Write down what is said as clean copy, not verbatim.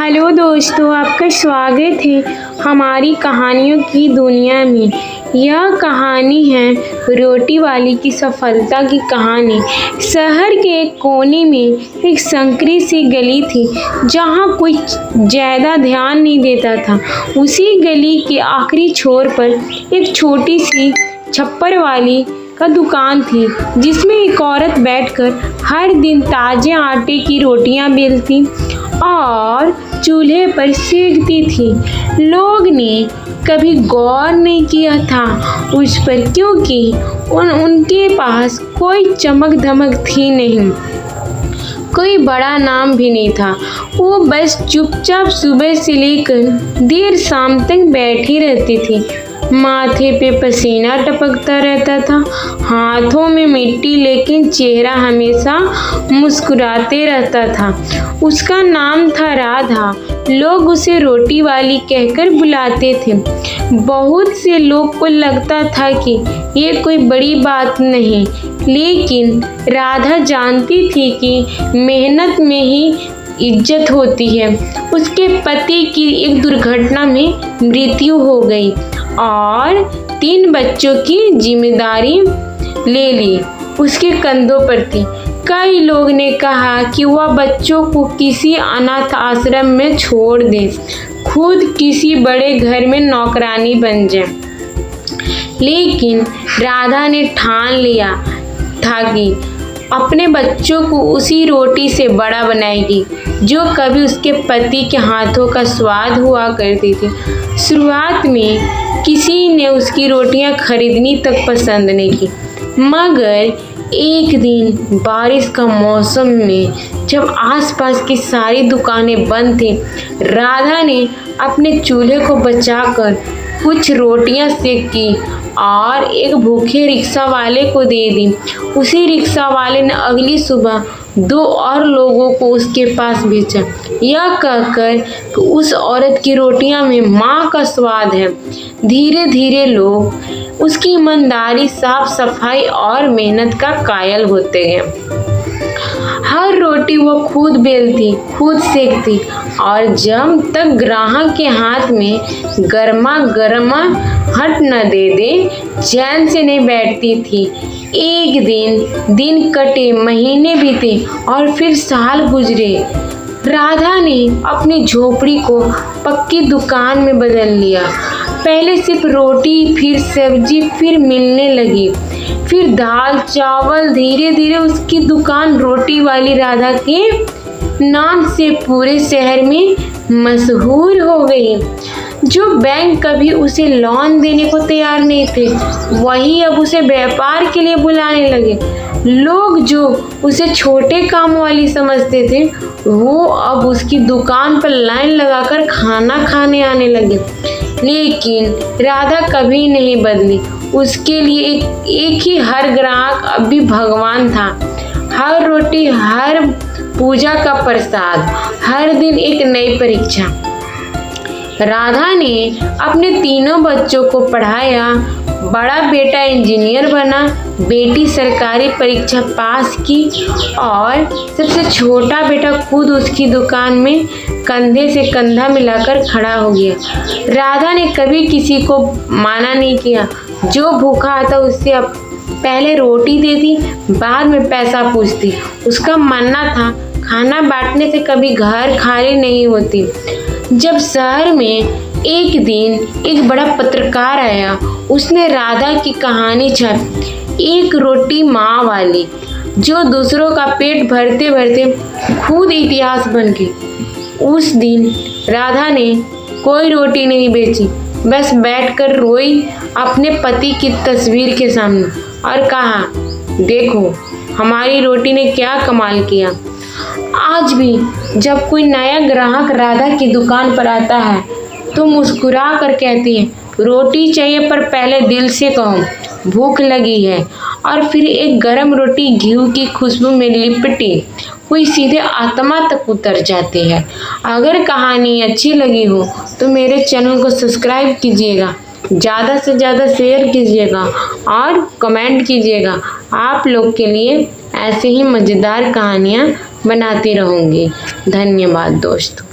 Hello दोस्तों, आपका स्वागत है हमारी कहानियों की दुनिया में। यह कहानी है रोटी वाली की सफलता की कहानी। शहर के एक कोने में एक संकरी सी गली थी जहाँ कोई ज़्यादा ध्यान नहीं देता था। उसी गली के आखिरी छोर पर एक छोटी सी छप्पर वाली का दुकान थी जिसमें एक औरत बैठकर हर दिन ताज़े आटे की रोटियां बेलती और चूल्हे पर सेकती थी। लोग ने कभी गौर नहीं किया था उस पर, क्योंकि उनके पास कोई चमक धमक थी नहीं, कोई बड़ा नाम भी नहीं था। वो बस चुपचाप सुबह से लेकर देर शाम तक बैठी रहती थी। माथे पे पसीना टपकता रहता था, हाथों में मिट्टी, लेकिन चेहरा हमेशा मुस्कुराते रहता था। उसका नाम था राधा। लोग उसे रोटी वाली कहकर बुलाते थे। बहुत से लोग को लगता था कि ये कोई बड़ी बात नहीं, लेकिन राधा जानती थी कि मेहनत में ही इज्जत होती है। उसके पति की एक दुर्घटना में मृत्यु हो गई और 3 बच्चों की जिम्मेदारी ले ली उसके कंधों पर थी। कई लोग ने कहा कि वह बच्चों को किसी अनाथ आश्रम में छोड़ दे, खुद किसी बड़े घर में नौकरानी बन जाए, लेकिन राधा ने ठान लिया था कि अपने बच्चों को उसी रोटी से बड़ा बनाएगी जो कभी उसके पति के हाथों का स्वाद हुआ करती थी। शुरुआत में किसी ने उसकी रोटियां खरीदनी तक पसंद नहीं की, मगर एक दिन बारिश का मौसम में जब आसपास की सारी दुकानें बंद थी, राधा ने अपने चूल्हे को बचाकर कुछ रोटियां सेकी और एक भूखे रिक्शा वाले को दे दी। उसी रिक्शा वाले ने अगली सुबह 2 और लोगों को उसके पास भेजा, यह कहकर कि उस औरत की रोटियां में माँ का स्वाद है। धीरे धीरे लोग उसकी ईमानदारी, साफ सफाई और मेहनत का कायल होते गए। हर रोटी वो खुद बेलती, खुद सेकती और जब तक ग्राहक के हाथ में गर्मा गर्मा हट न दे दे, चैन से नहीं बैठती थी। एक दिन कटे, महीने बीते और फिर साल गुजरे। राधा ने अपनी झोपड़ी को पक्की दुकान में बदल लिया। पहले सिर्फ रोटी, फिर सब्जी, फिर मिलने लगी, फिर दाल चावल। धीरे धीरे उसकी दुकान रोटी वाली राधा के नाम से पूरे शहर में मशहूर हो गई। जो बैंक कभी उसे लोन देने को तैयार नहीं थे, वही अब उसे व्यापार के लिए बुलाने लगे। लोग जो उसे छोटे काम वाली समझते थे, वो अब उसकी दुकान पर लाइन लगाकर खाना खाने आने लगे। लेकिन राधा कभी नहीं बदली। उसके लिए एक ही हर ग्राहक अब भी भगवान था। हर रोटी, हर पूजा का प्रसाद, हर दिन एक नई परीक्षा। राधा ने अपने 3 बच्चों को पढ़ाया। बड़ा बेटा इंजीनियर बना, बेटी सरकारी परीक्षा पास की और सबसे छोटा बेटा खुद उसकी दुकान में कंधे से कंधा मिलाकर खड़ा हो गया। राधा ने कभी किसी को माना नहीं किया। जो भूखा आता उससे पहले रोटी देती, बाद में पैसा पूछती। उसका मानना था खाना बांटने से कभी घर खाली नहीं होती। जब शहर में एक दिन एक बड़ा पत्रकार आया, उसने राधा की कहानी छापी, एक रोटी माँ वाली जो दूसरों का पेट भरते भरते खुद इतिहास बन गई। उस दिन राधा ने कोई रोटी नहीं बेची, बस बैठकर रोई अपने पति की तस्वीर के सामने और कहा, देखो हमारी रोटी ने क्या कमाल किया। आज भी जब कोई नया ग्राहक राधा की दुकान पर आता है तो मुस्कुरा कर कहती है, रोटी चाहिए पर पहले दिल से कहो भूख लगी है। और फिर एक गरम रोटी घी की खुशबू में लिपटी हुई सीधे आत्मा तक उतर जाती है। अगर कहानी अच्छी लगी हो तो मेरे चैनल को सब्सक्राइब कीजिएगा, ज़्यादा से ज़्यादा शेयर कीजिएगा और कमेंट कीजिएगा। आप लोग के लिए ऐसे ही मज़ेदार कहानियाँ बनाती रहूँगी। धन्यवाद दोस्तों।